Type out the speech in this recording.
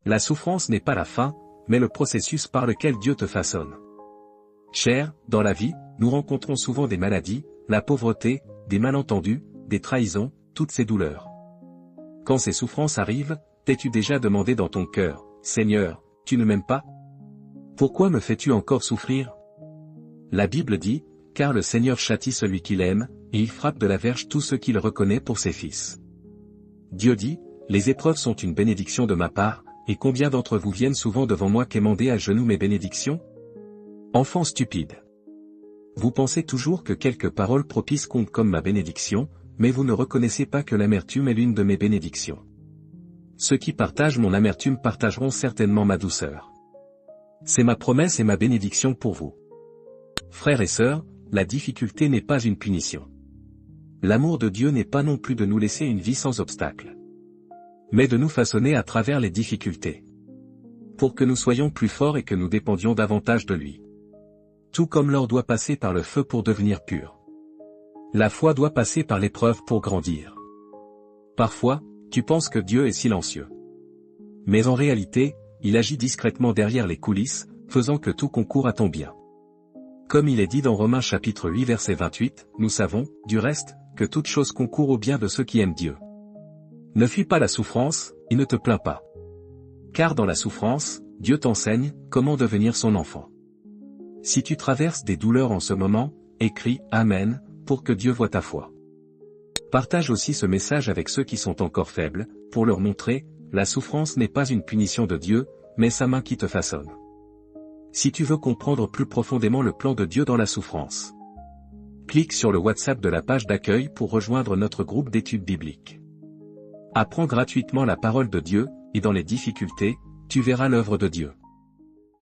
La souffrance n'est pas la fin, mais le processus par lequel Dieu te façonne. Cher, dans la vie, nous rencontrons souvent des maladies, la pauvreté, des malentendus, des trahisons, toutes ces douleurs. Quand ces souffrances arrivent, t'es-tu déjà demandé dans ton cœur, « Seigneur, tu ne m'aimes pas? Pourquoi me fais-tu encore souffrir ?» La Bible dit, « Car le Seigneur châtie celui qu'il aime, et il frappe de la verge tous ceux qu'il reconnaît pour ses fils. » Dieu dit, « Les épreuves sont une bénédiction de ma part, et combien d'entre vous viennent souvent devant moi quémander à genoux mes bénédictions? Enfants stupides. Vous pensez toujours que quelques paroles propices comptent comme ma bénédiction, mais vous ne reconnaissez pas que l'amertume est l'une de mes bénédictions. Ceux qui partagent mon amertume partageront certainement ma douceur. C'est ma promesse et ma bénédiction pour vous. Frères et sœurs, la difficulté n'est pas une punition. L'amour de Dieu n'est pas non plus de nous laisser une vie sans obstacles, mais de nous façonner à travers les difficultés, pour que nous soyons plus forts et que nous dépendions davantage de lui. Tout comme l'or doit passer par le feu pour devenir pur, la foi doit passer par l'épreuve pour grandir. Parfois, tu penses que Dieu est silencieux. Mais en réalité, il agit discrètement derrière les coulisses, faisant que tout concourt à ton bien. Comme il est dit dans Romains chapitre 8 verset 28, nous savons, du reste, que toute chose concourt au bien de ceux qui aiment Dieu. Ne fuis pas la souffrance, et ne te plains pas. Car dans la souffrance, Dieu t'enseigne comment devenir son enfant. Si tu traverses des douleurs en ce moment, écris « Amen » pour que Dieu voie ta foi. Partage aussi ce message avec ceux qui sont encore faibles, pour leur montrer, la souffrance n'est pas une punition de Dieu, mais sa main qui te façonne. Si tu veux comprendre plus profondément le plan de Dieu dans la souffrance, clique sur le WhatsApp de la page d'accueil pour rejoindre notre groupe d'études bibliques. Apprends gratuitement la parole de Dieu, et dans les difficultés, tu verras l'œuvre de Dieu.